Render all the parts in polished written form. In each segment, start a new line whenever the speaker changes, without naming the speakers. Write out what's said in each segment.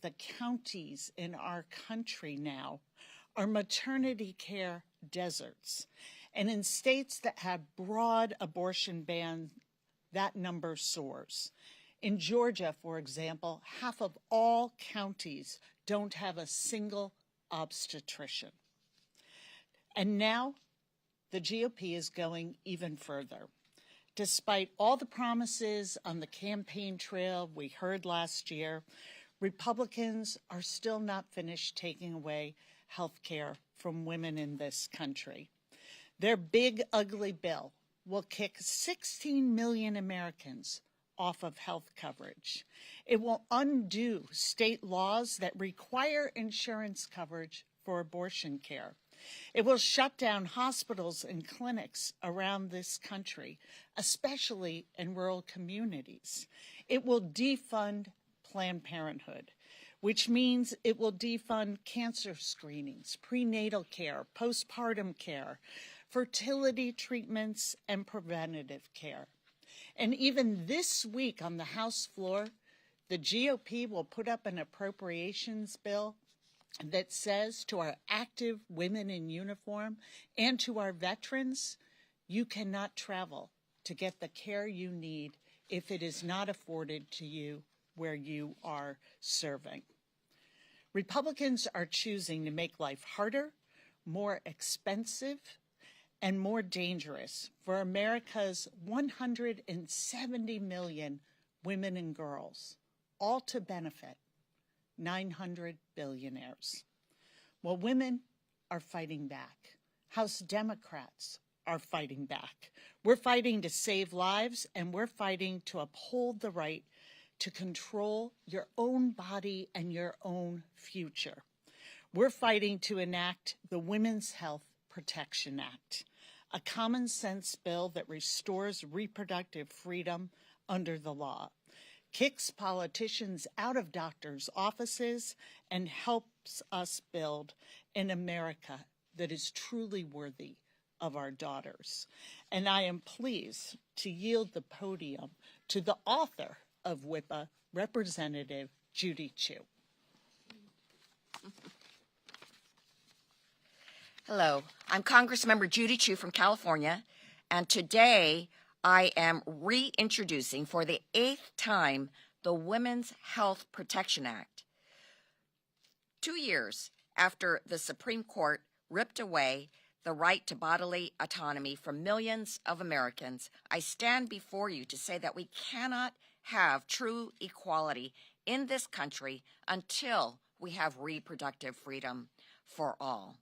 the counties in our country now are maternity care deserts. And in states that have broad abortion bans, that number soars. In Georgia, for example, half of all counties don't have a single obstetrician. And now the GOP is going even further. Despite all the promises on the campaign trail we heard last year, Republicans are still not finished taking away health care from women in this country. Their big, ugly bill will kick 16 million Americans off of health coverage. It will undo state laws that require insurance coverage for abortion care. It will shut down hospitals and clinics around this country, especially in rural communities. It will defund Planned Parenthood, which means it will defund cancer screenings, prenatal care, postpartum care, fertility treatments, and preventative care. And even this week on the House floor, the GOP will put up an appropriations bill that says to our active women in uniform and to our veterans, you cannot travel to get the care you need if it is not afforded to you where you are serving. Republicans are choosing to make life harder, more expensive, and more dangerous for America's 170 million women and girls, all to benefit 900 billionaires. Well, women are fighting back. House Democrats are fighting back. We're fighting to save lives, and we're fighting to uphold the right to control your own body and your own future. We're fighting to enact the Women's Health Protection Act, a common sense bill that restores reproductive freedom under the law, kicks politicians out of doctors' offices, and helps us build an America that is truly worthy of our daughters. And I am pleased to yield the podium to the author of WIPA, Representative Judy Chu.
Hello, I'm Congressmember Judy Chu from California, and today I am reintroducing for the 8th time the Women's Health Protection Act. 2 years after the Supreme Court ripped away the right to bodily autonomy from millions of Americans, I stand before you to say that we cannot have true equality in this country until we have reproductive freedom for all.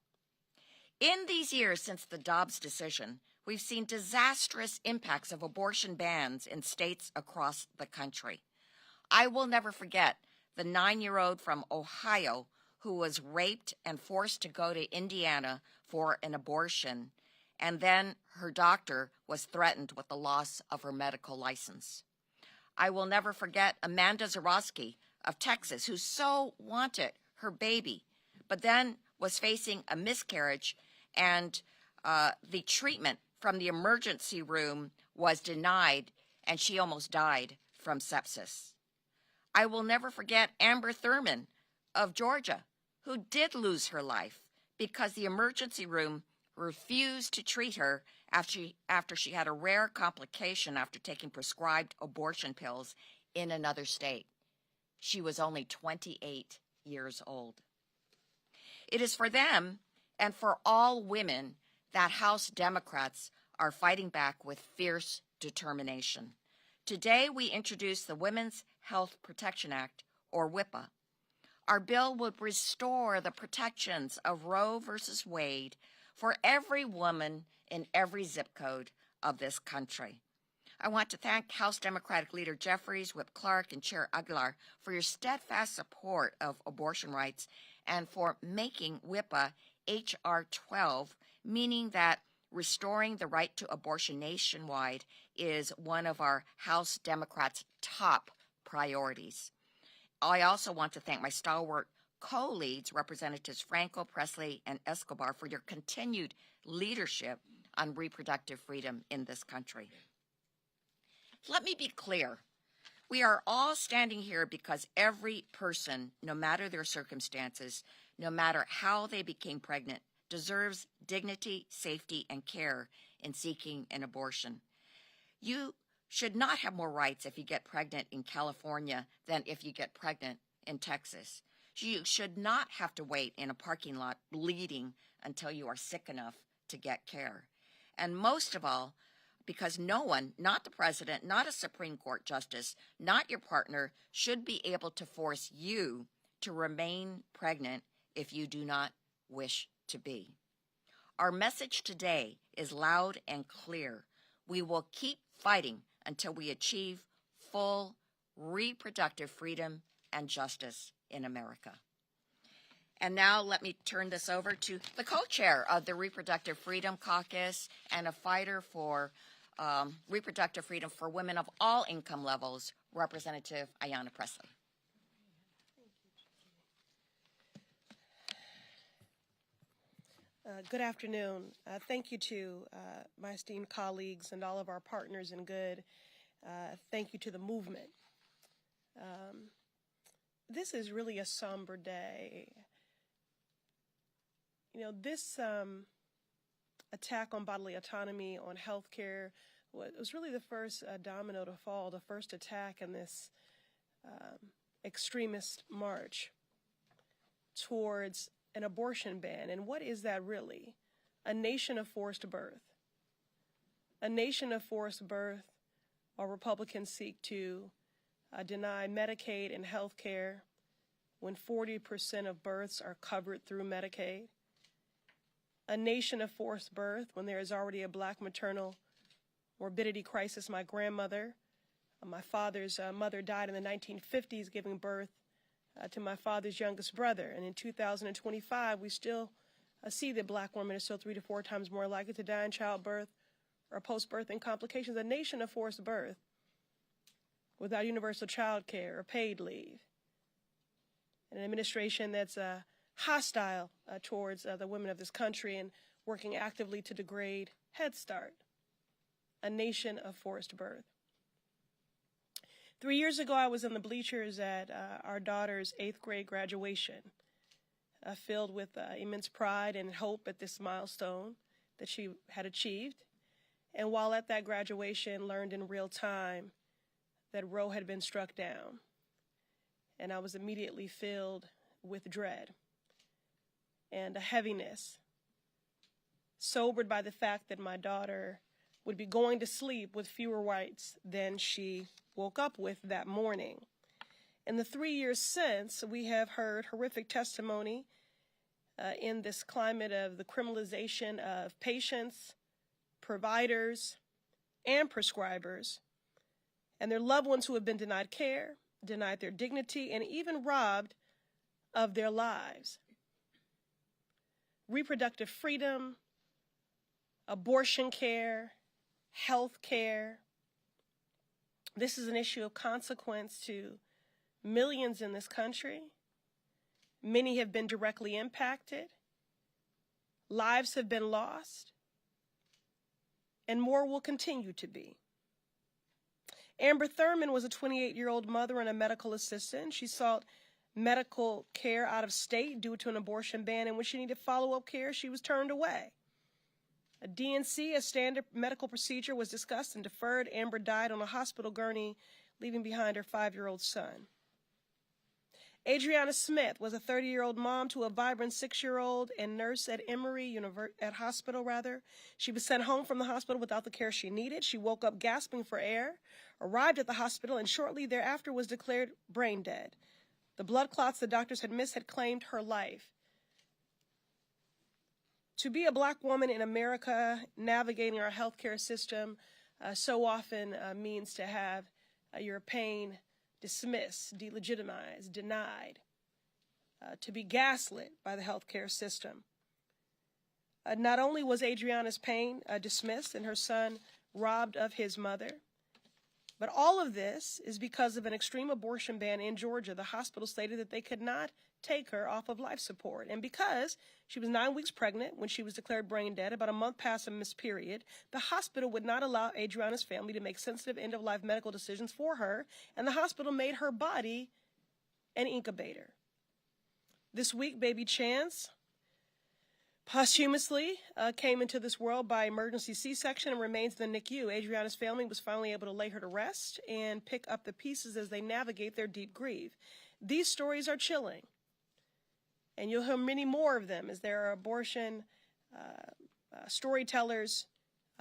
In these years since the Dobbs decision, we've seen disastrous impacts of abortion bans in states across the country. I will never forget the 9-year-old from Ohio who was raped and forced to go to Indiana for an abortion, and then her doctor was threatened with the loss of her medical license. I will never forget Amanda Zarowski of Texas, who so wanted her baby, but then was facing a miscarriage, and the treatment from the emergency room was denied, and she almost died from sepsis. I will never forget Amber Thurman of Georgia, who did lose her life because the emergency room refused to treat her after she had a rare complication after taking prescribed abortion pills in another state. She was only 28 years old. It is for them and for all women that House Democrats are fighting back with fierce determination. Today, we introduce the Women's Health Protection Act, or WIPA. Our bill would restore the protections of Roe versus Wade for every woman in every zip code of this country. I want to thank House Democratic Leader Jeffries, Whip Clark, and Chair Aguilar for your steadfast support of abortion rights and for making WIPA H.R. 12, meaning that restoring the right to abortion nationwide is one of our House Democrats' top priorities. I also want to thank my stalwart co-leads, Representatives Franco, Presley, and Escobar, for your continued leadership on reproductive freedom in this country. Let me be clear. We are all standing here because every person, no matter their circumstances, no matter how they became pregnant, deserves dignity, safety, and care in seeking an abortion. You should not have more rights if you get pregnant in California than if you get pregnant in Texas. You should not have to wait in a parking lot bleeding until you are sick enough to get care. And most of all, because no one, not the president, not a Supreme Court justice, not your partner, should be able to force you to remain pregnant if you do not wish to be. Our message today is loud and clear. We will keep fighting until we achieve full reproductive freedom and justice in America. And now let me turn this over to the co-chair of the Reproductive Freedom Caucus and a fighter for reproductive freedom for women of all income levels, Representative Ayanna Pressley.
Good afternoon. Thank you to my esteemed colleagues and all of our partners in good. Thank you to the movement. This is really a somber day. You know, this attack on bodily autonomy, on health care, was really the first domino to fall, the first attack in this extremist march towards an abortion ban. And what is that really? A nation of forced birth. A nation of forced birth, while Republicans seek to deny Medicaid and health care when 40% of births are covered through Medicaid. A nation of forced birth when there is already a black maternal morbidity crisis. My grandmother, my father's mother, died in the 1950s giving birth to my father's youngest brother. And in 2025, we still see that black women are still 3 to 4 times more likely to die in childbirth or post-birth and complications. A nation of forced birth without universal child care or paid leave. An administration that's hostile towards the women of this country and working actively to degrade Head Start. A nation of forced birth. 3 years ago, I was in the bleachers at our daughter's 8th grade graduation, filled with immense pride and hope at this milestone that she had achieved. And while at that graduation, learned in real time that Roe had been struck down. And I was immediately filled with dread and a heaviness, sobered by the fact that my daughter would be going to sleep with fewer rights than she woke up with that morning. In the 3 years since, we have heard horrific testimony in this climate of the criminalization of patients, providers, and prescribers, and their loved ones who have been denied care, denied their dignity, and even robbed of their lives. Reproductive freedom, abortion care, health care. This is an issue of consequence to millions in this country. Many have been directly impacted. Lives have been lost. And more will continue to be. Amber Thurman was a 28-year-old mother and a medical assistant. She sought medical care out of state due to an abortion ban, and when she needed follow-up care, she was turned away. A DNC, a standard medical procedure, was discussed and deferred. Amber died on a hospital gurney, leaving behind her 5-year-old son. Adriana Smith was a 30-year-old mom to a vibrant 6-year-old and nurse at Emory Hospital. She was sent home from the hospital without the care she needed. She woke up gasping for air, arrived at the hospital, and shortly thereafter was declared brain dead. The blood clots the doctors had missed had claimed her life. To be a black woman in America navigating our healthcare system so often means to have your pain dismissed, delegitimized, denied, to be gaslit by the healthcare system. Not only was Adriana's pain dismissed and her son robbed of his mother, But all of this is because of an extreme abortion ban in Georgia. The hospital stated that they could not take her off of life support. And because she was 9 weeks pregnant when she was declared brain dead, about a month past a missed period, the hospital would not allow Adriana's family to make sensitive end-of-life medical decisions for her, and the hospital made her body an incubator. This week, baby Chance posthumously came into this world by emergency C-section and remains in the NICU. Adriana's family was finally able to lay her to rest and pick up the pieces as they navigate their deep grief. These stories are chilling, and you'll hear many more of them as there are abortion storytellers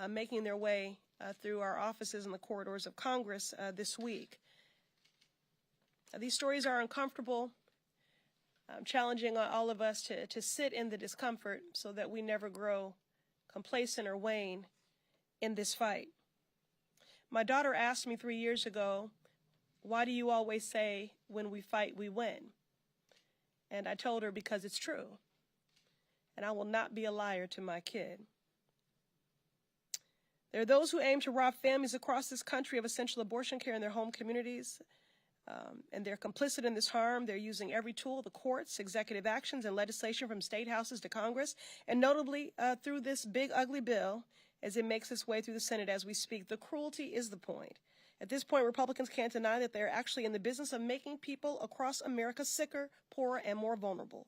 making their way through our offices in the corridors of Congress this week. These stories are uncomfortable, challenging all of us to sit in the discomfort so that we never grow complacent or wane in this fight. My daughter asked me 3 years ago, "Why do you always say when we fight, we win?" And I told her, because it's true. And I will not be a liar to my kid. There are those who aim to rob families across this country of essential abortion care in their home communities. And they're complicit in this harm. They're using every tool, the courts, executive actions, and legislation from state houses to Congress, and notably through this big, ugly bill as it makes its way through the Senate as we speak. The cruelty is the point. At this point, Republicans can't deny that they're actually in the business of making people across America sicker, poorer, and more vulnerable.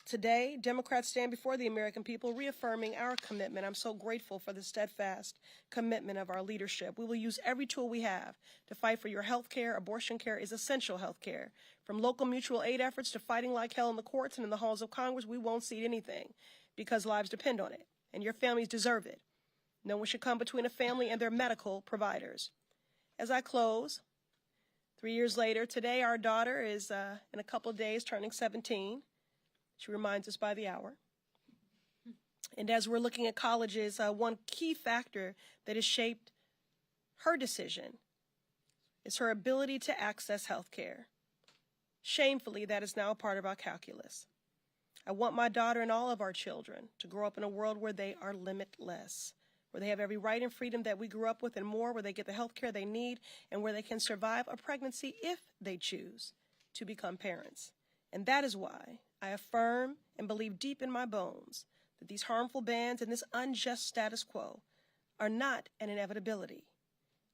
Today, Democrats stand before the American people reaffirming our commitment. I'm so grateful for the steadfast commitment of our leadership. We will use every tool we have to fight for your health care. Abortion care is essential health care. From local mutual aid efforts to fighting like hell in the courts and in the halls of Congress, we won't cede anything because lives depend on it, and your families deserve it. No one should come between a family and their medical providers. As I close, 3 years later, today our daughter is in a couple of days turning 17. She reminds us by the hour. And as we're looking at colleges, one key factor that has shaped her decision is her ability to access health care. Shamefully, that is now a part of our calculus. I want my daughter and all of our children to grow up in a world where they are limitless, where they have every right and freedom that we grew up with and more, where they get the health care they need, and where they can survive a pregnancy if they choose to become parents. And that is why I affirm and believe deep in my bones that these harmful bans and this unjust status quo are not an inevitability,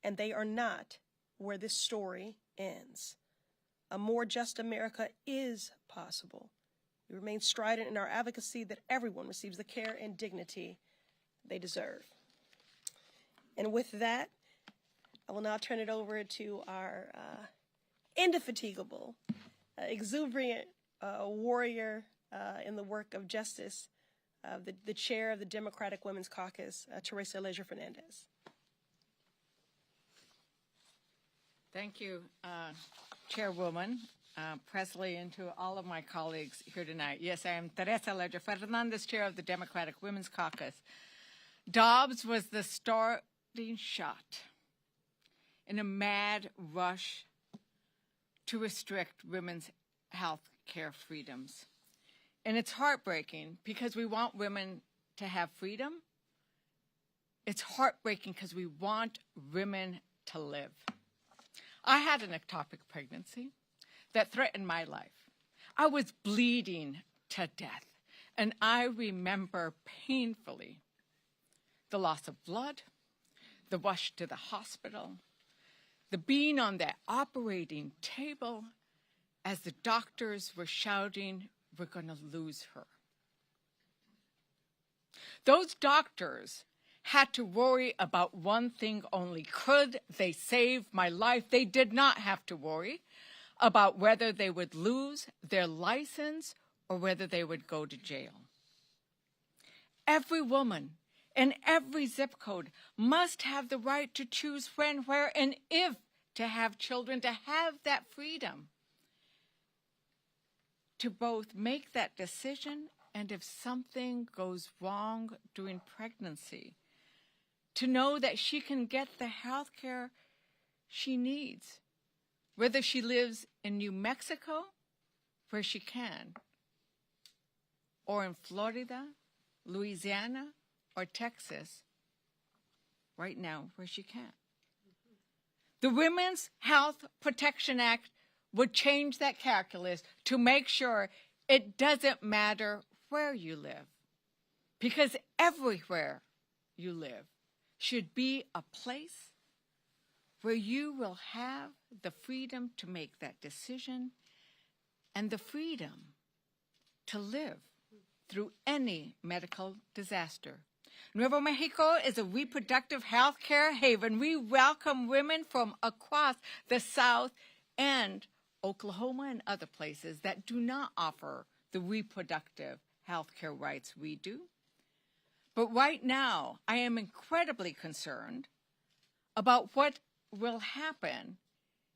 and they are not where this story ends. A more just America is possible. We remain strident in our advocacy that everyone receives the care and dignity they deserve. And with that, I will now turn it over to our indefatigable, exuberant warrior in the work of justice, the chair of the Democratic Women's Caucus, Teresa Leger Fernandez.
Thank you, Chairwoman Presley, and to all of my colleagues here tonight. Yes, I am Teresa Leger Fernandez, chair of the Democratic Women's Caucus. Dobbs was the starting shot in a mad rush to restrict women's health care freedoms. And it's heartbreaking because we want women to have freedom. It's heartbreaking because we want women to live. I had an ectopic pregnancy that threatened my life. I was bleeding to death, and I remember painfully the loss of blood, the rush to the hospital, the being on that operating table as the doctors were shouting, "We're going to lose her." Those doctors had to worry about one thing only. Could they save my life? They did not have to worry about whether they would lose their license or whether they would go to jail. Every woman in every zip code must have the right to choose when, where, and if to have children, to have that freedom to both make that decision and if something goes wrong during pregnancy, to know that she can get the health care she needs, whether she lives in New Mexico, where she can, or in Florida, Louisiana, or Texas, right now, where she can't. The Women's Health Protection Act would change that calculus to make sure it doesn't matter where you live, because everywhere you live should be a place where you will have the freedom to make that decision and the freedom to live through any medical disaster. Nuevo Mexico is a reproductive health care haven. We welcome women from across the South and Oklahoma and other places that do not offer the reproductive health care rights we do. But right now, I am incredibly concerned about what will happen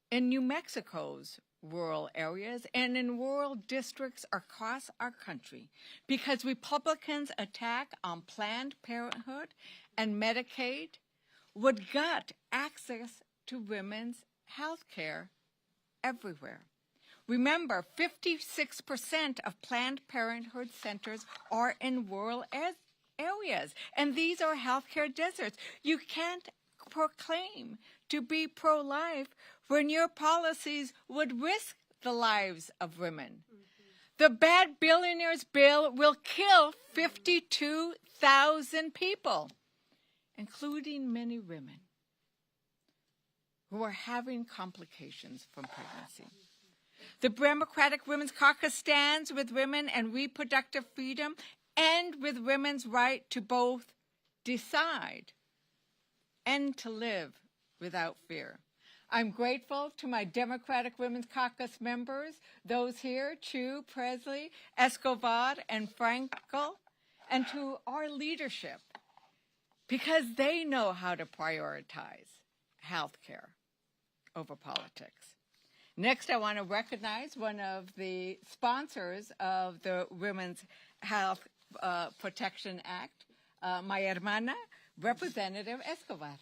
in New Mexico's rural areas and in rural districts across our country, because Republicans' attack on Planned Parenthood and Medicaid would gut access to women's health care everywhere. Remember, 56% of Planned Parenthood centers are in rural areas, and these are healthcare deserts. You can't proclaim to be pro-life when your policies would risk the lives of women. The bad billionaires bill will kill 52,000 people, including many women who are having complications from pregnancy. The Democratic Women's Caucus stands with women and reproductive freedom and with women's right to both decide and to live without fear. I'm grateful to my Democratic Women's Caucus members, those here, Chu, Presley, Escobar, and Frankel, and to our leadership, because they know how to prioritize health care over politics. Next, I want to recognize one of the sponsors of the Women's Health Protection Act, my hermana, Representative Escobar.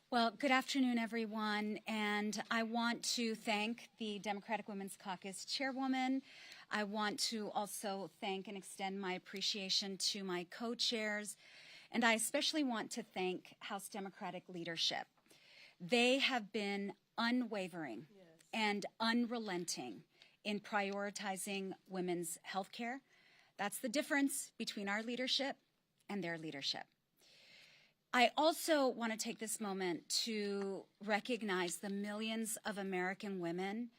Well, good afternoon, everyone, and I want to thank the Democratic Women's Caucus chairwoman. I want to also thank and extend my appreciation to my co-chairs, and I especially want to thank House Democratic leadership. They have been unwavering and unrelenting in prioritizing women's health care. That's the difference between our leadership and their leadership. I also want to take this moment to recognize the millions of American women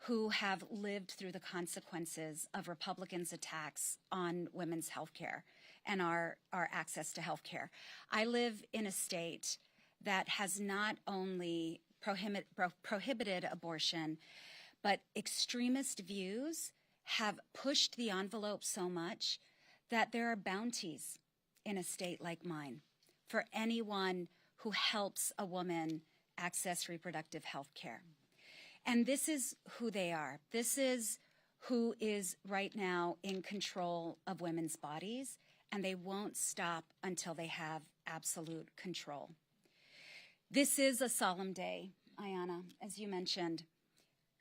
who have lived through the consequences of Republicans' attacks on women's health care and our access to health care. I live in a state that has not only prohibited abortion, but extremist views have pushed the envelope so much that there are bounties in a state like mine for anyone who helps a woman access reproductive health care. And this is who they are. This is who is right now in control of women's bodies, and they won't stop until they have absolute control. This is a solemn day, Ayanna, as you mentioned.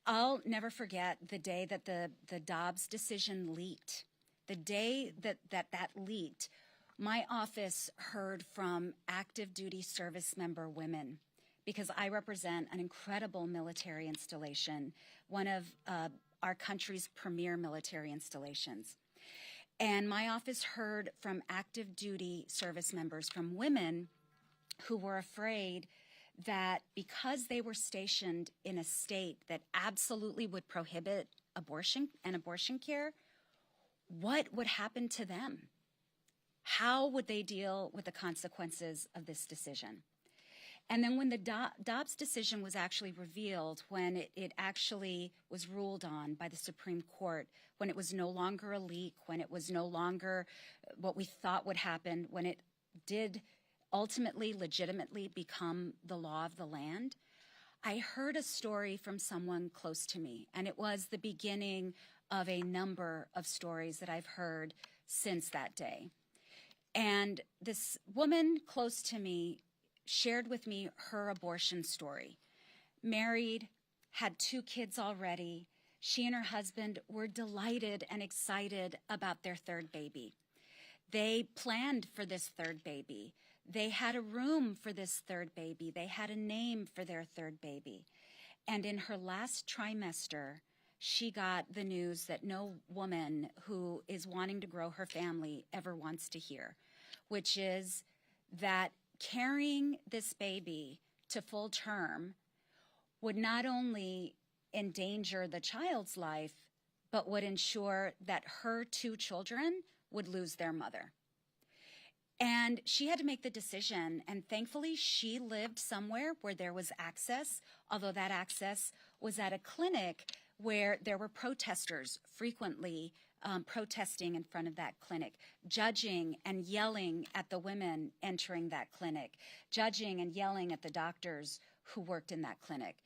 I'll never forget the day that the Dobbs decision leaked. The day that leaked, my office heard from active duty service member women, because I represent an incredible military installation, one of our country's premier military installations. And my office heard from active duty service members, from women who were afraid that because they were stationed in a state that absolutely would prohibit abortion and abortion care, what would happen to them? How would they deal with the consequences of this decision? And then when the Dobbs decision was actually revealed, when it actually was ruled on by the Supreme Court, when it was no longer a leak, when it was no longer what we thought would happen, when it did ultimately, legitimately become the law of the land, I heard a story from someone close to me, and it was the beginning of a number of stories that I've heard since that day. And this woman close to me shared with me her abortion story. Married, had 2 kids already. She and her husband were delighted and excited about their 3rd baby. They planned for this third baby. They had a room for this third baby. They had a name for their third baby. And in her last trimester, she got the news that no woman who is wanting to grow her family ever wants to hear, which is that carrying this baby to full term would not only endanger the child's life, but would ensure that her 2 children would lose their mother. And she had to make the decision, and thankfully she lived somewhere where there was access, although that access was at a clinic where there were protesters frequently protesting in front of that clinic, judging and yelling at the women entering that clinic, judging and yelling at the doctors who worked in that clinic.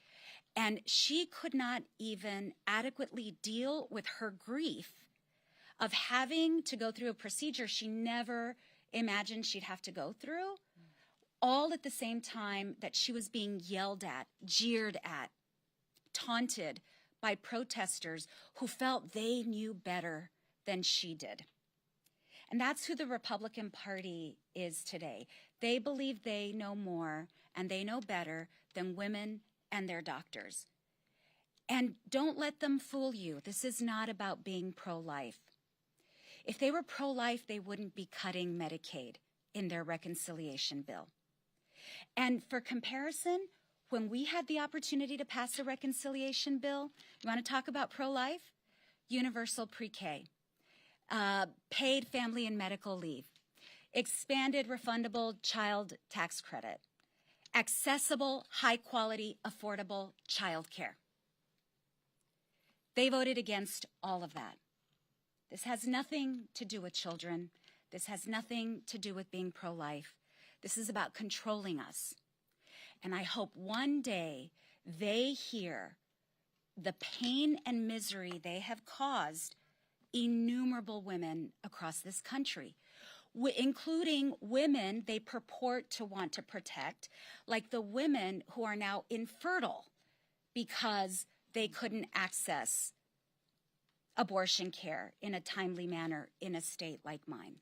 And she could not even adequately deal with her grief of having to go through a procedure she never imagined she'd have to go through, all at the same time that she was being yelled at, jeered at, taunted by protesters who felt they knew better than she did. And that's who the Republican Party is today. They believe they know more and they know better than women and their doctors. And don't let them fool you. This is not about being pro-life. If they were pro-life, they wouldn't be cutting Medicaid in their reconciliation bill. And for comparison, when we had the opportunity to pass a reconciliation bill, you want to talk about pro-life? Universal pre-K, paid family and medical leave, expanded refundable child tax credit, accessible, high-quality, affordable child care. They voted against all of that. This has nothing to do with children. This has nothing to do with being pro-life. This is about controlling us. And I hope one day they hear the pain and misery they have caused innumerable women across this country, including women they purport to want to protect, like the women who are now infertile because they couldn't access abortion care in a timely manner in a state like mine.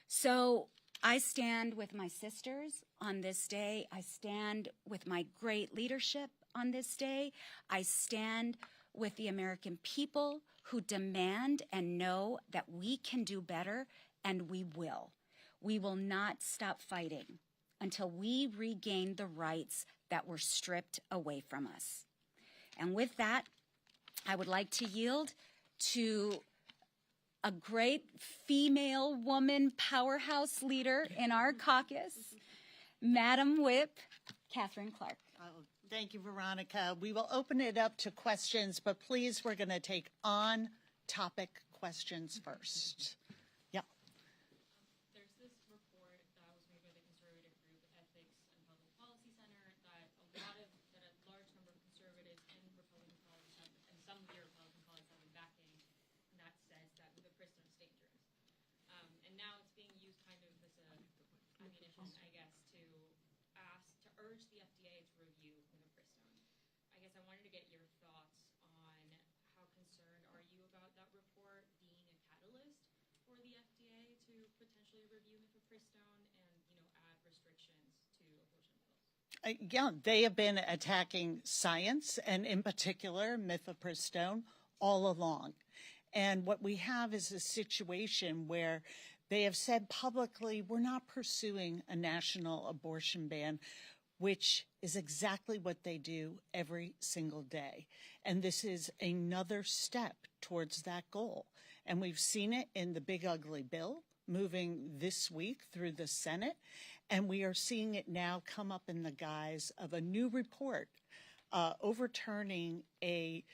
So I stand with my sisters on this day. I stand with my great leadership on this day. I stand with the American people who demand and know that we can do better, and we will. We will not stop fighting until we regain the rights that were stripped away from us. And with that, I would like to yield to a great female woman powerhouse leader in our caucus, Madam Whip, Catherine Clark.
Oh, thank you, Veronica. We will open it up to questions, but please, we're going to take on-topic questions first. Yeah.
There's this report that was made by the conservative group Ethics and Public Policy Center that a large number of conservatives and Republican colleagues have, and some of your Republican colleagues have been backing, and that says that mifepristone is dangerous. And now it's being used kind of as a ammunition, I guess, to urge the FDA to review mifepristone. I guess I wanted to get your thoughts on how concerned are you about that report being a catalyst for the FDA to potentially review mifepristone and, add restrictions to abortion pills?
Yeah, they have been attacking science and in particular mifepristone all along. And what we have is a situation where they have said publicly, we're not pursuing a national abortion ban, which is exactly what they do every single day. And this is another step towards that goal. And we've seen it in the big ugly bill moving this week through the Senate. And we are seeing it now come up in the guise of a new report overturning a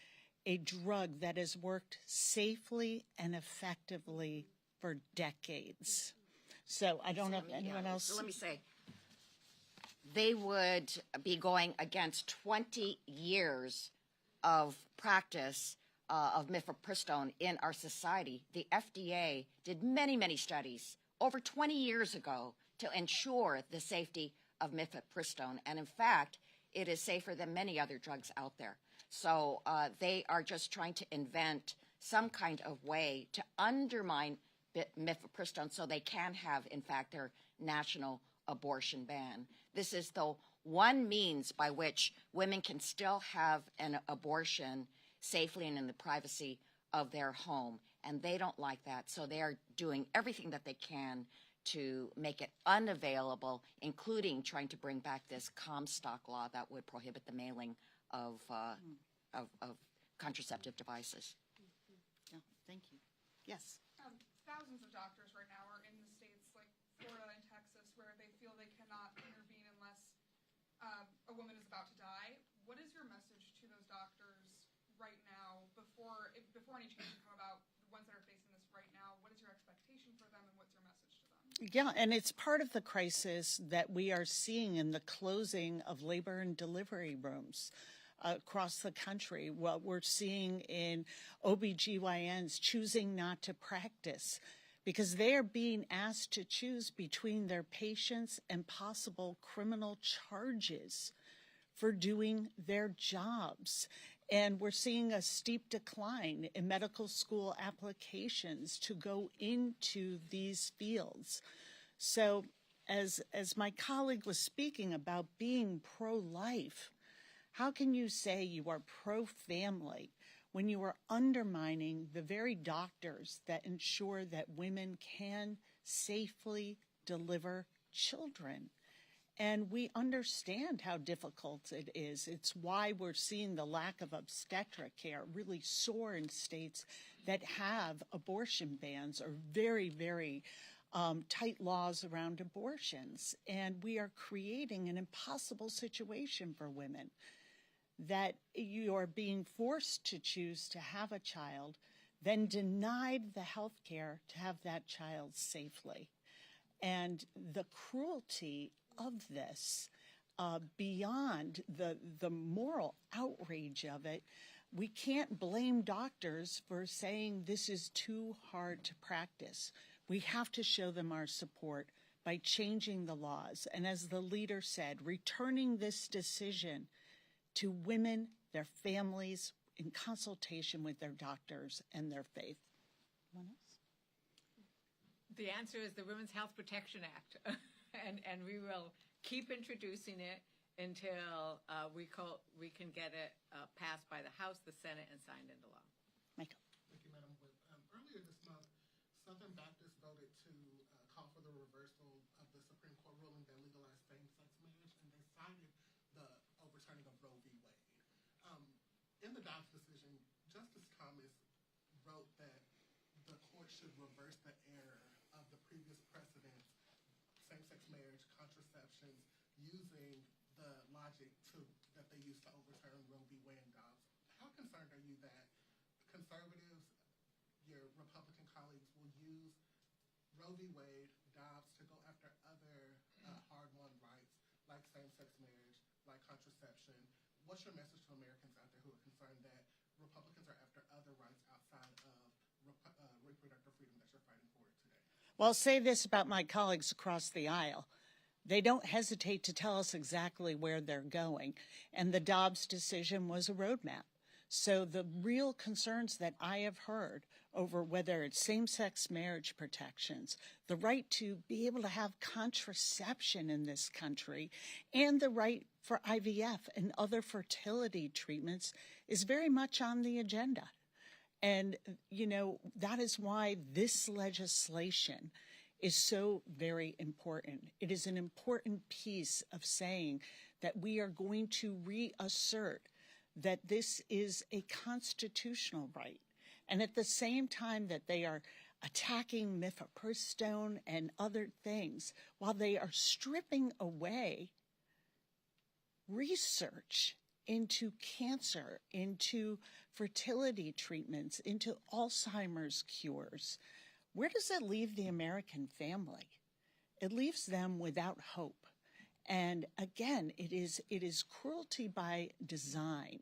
drug that has worked safely and effectively for decades. So I don't know if anyone else.
So let me say, they would be going against 20 years of practice of mifepristone in our society. The FDA did many, many studies over 20 years ago to ensure the safety of mifepristone. And in fact, it is safer than many other drugs out there. So they are just trying to invent some kind of way to undermine mifepristone so they can have, in fact, their national abortion ban. This is the one means by which women can still have an abortion safely and in the privacy of their home. And they don't like that, so they are doing everything that they can to make it unavailable, including trying to bring back this Comstock law that would prohibit the mailing of contraceptive devices.
Yeah, thank you. Yes.
Thousands of doctors right now are in the states like Florida and Texas where they feel they cannot intervene unless a woman is about to die. What is your message to those doctors right now before any changes come about, the ones that are facing this right now? What is your expectation for them and what's your message to them?
Yeah, and it's part of the crisis that we are seeing in the closing of labor and delivery rooms across the country. What we're seeing in OBGYNs choosing not to practice because they are being asked to choose between their patients and possible criminal charges for doing their jobs. And we're seeing a steep decline in medical school applications to go into these fields. So as my colleague was speaking about being pro-life, how can you say you are pro-family when you are undermining the very doctors that ensure that women can safely deliver children? And we understand how difficult it is. It's why we're seeing the lack of obstetric care really soar in states that have abortion bans or very, very tight laws around abortions. And we are creating an impossible situation for women that you are being forced to choose to have a child, then denied the health care to have that child safely. And the cruelty of this, beyond the moral outrage of it, we can't blame doctors for saying this is too hard to practice. We have to show them our support by changing the laws. And as the leader said, returning this decision to women, their families, in consultation with their doctors and their faith. Anyone else?
The answer is the Women's Health Protection Act, and we will keep introducing it until we can get it passed by the House, the Senate, and signed into law.
Michael.
Thank you, Madam Whip. Earlier this month, Southern Baptists voted to call for the reversal of the Supreme Court ruling that legalized same-sex marriage, and they cited the overturning of Roe v. Wade. In the Dobbs decision, Justice Thomas wrote that the court should reverse the error of the previous precedents, same-sex marriage, contraceptions, using the logic that they used to overturn Roe v. Wade and Dobbs. How concerned are you that conservatives, your Republican colleagues, will use Roe v. Wade, Dobbs, to go after other hard-won rights like same-sex marriage, like contraception? What's your message to Americans out there who are concerned that Republicans are after other rights outside of reproductive freedom that you're fighting for today?
Well, I'll say this about my colleagues across the aisle. They don't hesitate to tell us exactly where they're going. And the Dobbs decision was a roadmap. So the real concerns that I have heard over whether it's same-sex marriage protections, the right to be able to have contraception in this country, and the right for IVF and other fertility treatments is very much on the agenda. And, you know, that is why this legislation is so very important. It is an important piece of saying that we are going to reassert that this is a constitutional right. And at the same time that they are attacking mifepristone and other things, while they are stripping away research into cancer, into fertility treatments, into Alzheimer's cures, where does it leave the American family? It leaves them without hope. And again, it is cruelty by design.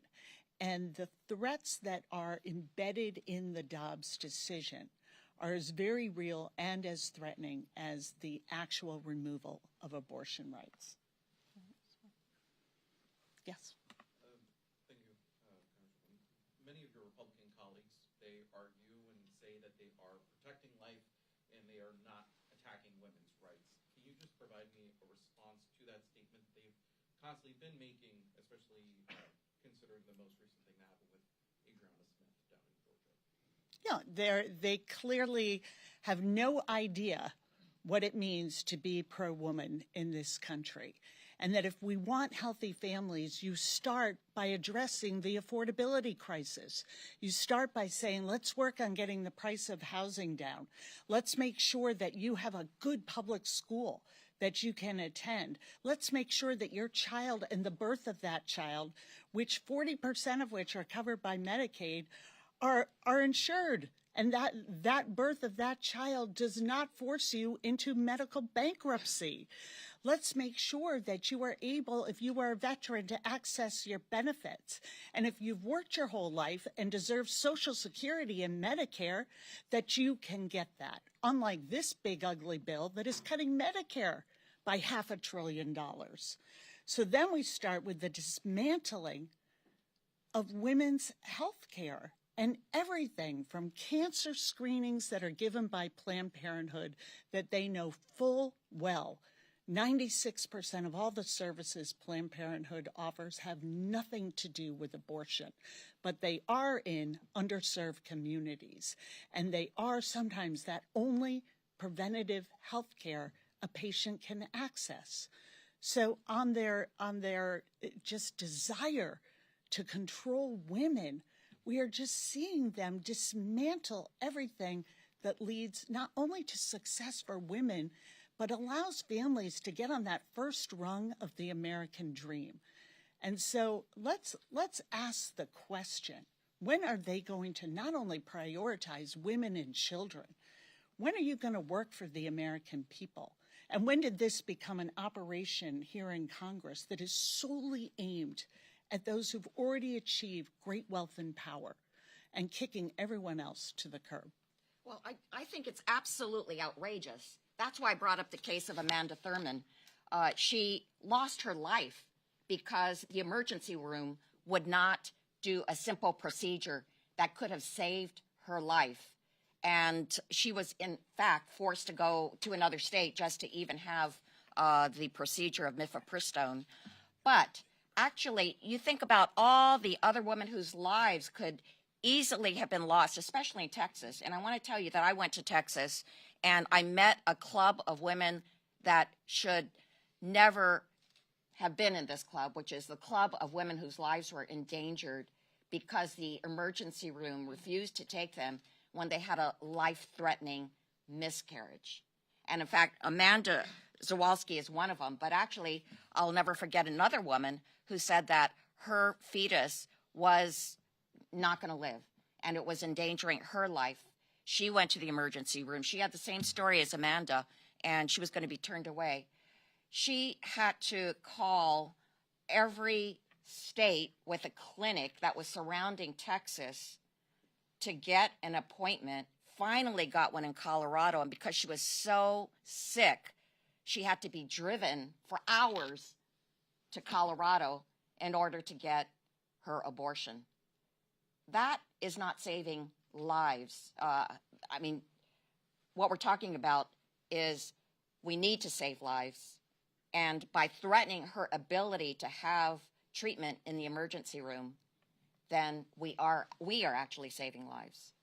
And the threats that are embedded in the Dobbs decision are as very real and as threatening as the actual removal of abortion rights. Yes.
Thank you, Congresswoman. Many of your Republican colleagues, they argue and say that they are protecting life they are not attacking women's rights. Can you just provide me a response to that statement they've constantly been making, especially considering the most recent thing that happened with Adriana Smith down in Georgia?
Yeah, they clearly have no idea what it means to be pro-woman in this country. And that if we want healthy families, you start by addressing the affordability crisis. You start by saying, let's work on getting the price of housing down. Let's make sure that you have a good public school that you can attend. Let's make sure that your child and the birth of that child, which 40% of which are covered by Medicaid, are insured. And that birth of that child does not force you into medical bankruptcy. Let's make sure that you are able, if you are a veteran, to access your benefits. And if you've worked your whole life and deserve Social Security and Medicare, that you can get that. Unlike this big, ugly bill that is cutting Medicare by $500 billion. So then we start with the dismantling of women's health care. And everything from cancer screenings that are given by Planned Parenthood that they know full well, 96% of all the services Planned Parenthood offers have nothing to do with abortion, but they are in underserved communities, and they are sometimes that only preventative health care a patient can access. So on their just desire to control women, we are just seeing them dismantle everything that leads not only to success for women, but allows families to get on that first rung of the American dream. And so let's ask the question, when are they going to not only prioritize women and children, when are you going to work for the American people? And when did this become an operation here in Congress that is solely aimed at those who've already achieved great wealth and power and kicking everyone else to the curb?
Well, I think it's absolutely outrageous. That's why I brought up the case of Amanda Thurman. She lost her life because the emergency room would not do a simple procedure that could have saved her life. And she was, in fact, forced to go to another state just to even have the procedure of mifepristone. But actually, you think about all the other women whose lives could easily have been lost, especially in Texas. And I want to tell you that I went to Texas and I met a club of women that should never have been in this club, which is the club of women whose lives were endangered because the emergency room refused to take them when they had a life-threatening miscarriage. And in fact, Amanda Zawalski is one of them. But actually, I'll never forget another woman who said that her fetus was not going to live and it was endangering her life. She went to the emergency room. She had the same story as Amanda, and she was going to be turned away. She had to call every state with a clinic that was surrounding Texas to get an appointment, finally got one in Colorado, and because she was so sick, she had to be driven for hours to Colorado in order to get her abortion. That is not saving lives. I mean, what we're talking about is we need to save lives. And by threatening her ability to have treatment in the emergency room, then we are actually saving lives.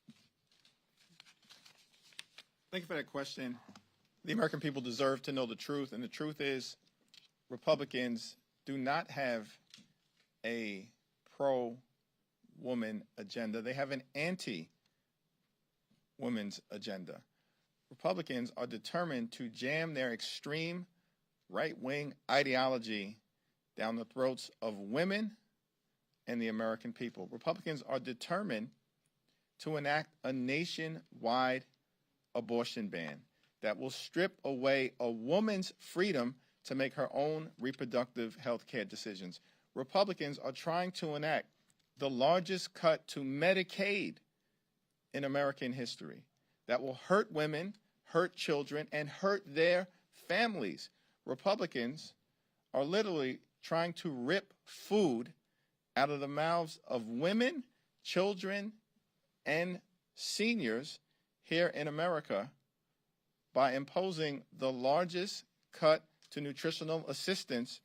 Thank you for that question. The American people deserve to know the truth, and the truth is Republicans do not have a pro-woman agenda. They have an anti-women's agenda. Republicans are determined to jam their extreme right-wing ideology down the throats of women and the American people. Republicans are determined to enact a nationwide abortion ban that will strip away a woman's freedom to make her own reproductive health care decisions. Republicans are trying to enact the largest cut to Medicaid in American history that will hurt women, hurt children, and hurt their families. Republicans are literally trying to rip food out of the mouths of women, children, and seniors here in America by imposing the largest cut to nutritional assistance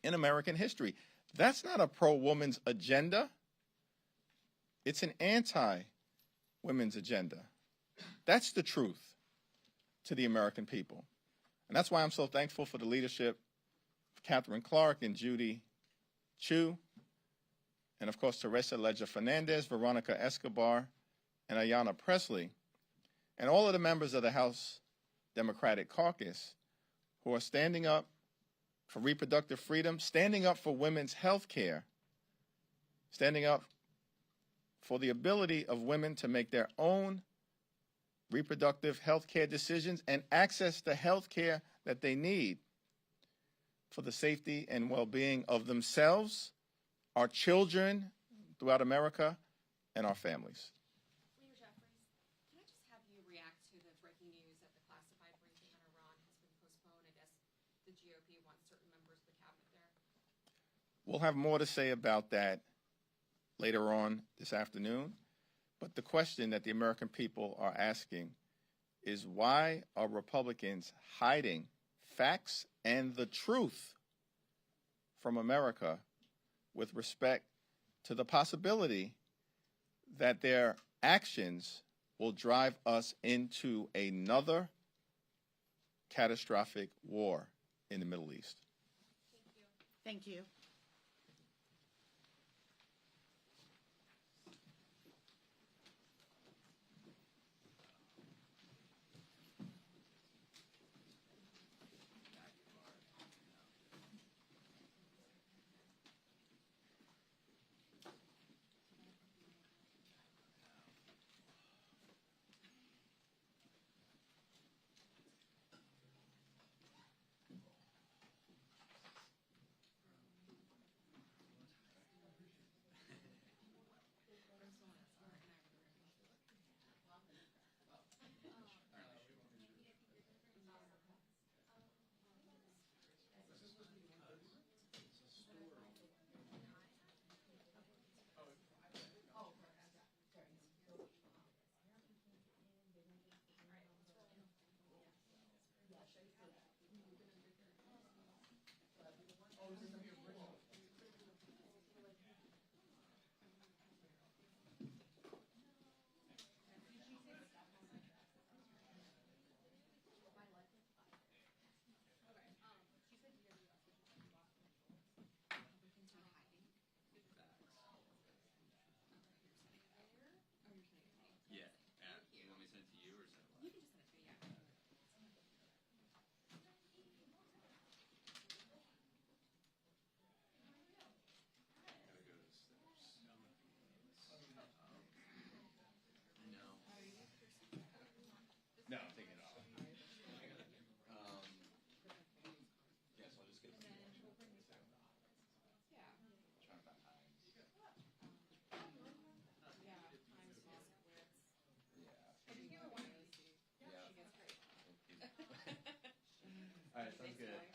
in American history. That's not a pro-woman's agenda. It's an anti-women's agenda. That's the truth to the American people. And that's why I'm so thankful for the leadership of Catherine Clark and Judy Chu, and of course Teresa Leger Fernandez, Veronica Escobar, and Ayanna Pressley, and all of the members of the House Democratic Caucus who are standing up for reproductive freedom, standing up for women's health care, standing up for the ability of women to make their own reproductive health care decisions and access the health care that they need for the safety and well-being of themselves, our children throughout America, and our families.
Leader Jeffries, can I just have you react to the breaking news that the classified briefing on Iran has been postponed? I guess the GOP wants certain members of the cabinet there.
We'll have more to say about that later on this afternoon. But the question that the American people are asking is, why are Republicans hiding facts and the truth from America with respect to the possibility that their actions will drive us into another catastrophic war in the Middle East?
Thank you.
No, I'm taking it off. Yeah, so I'll just get some more. Trying to find times. Yeah. All right, sounds good.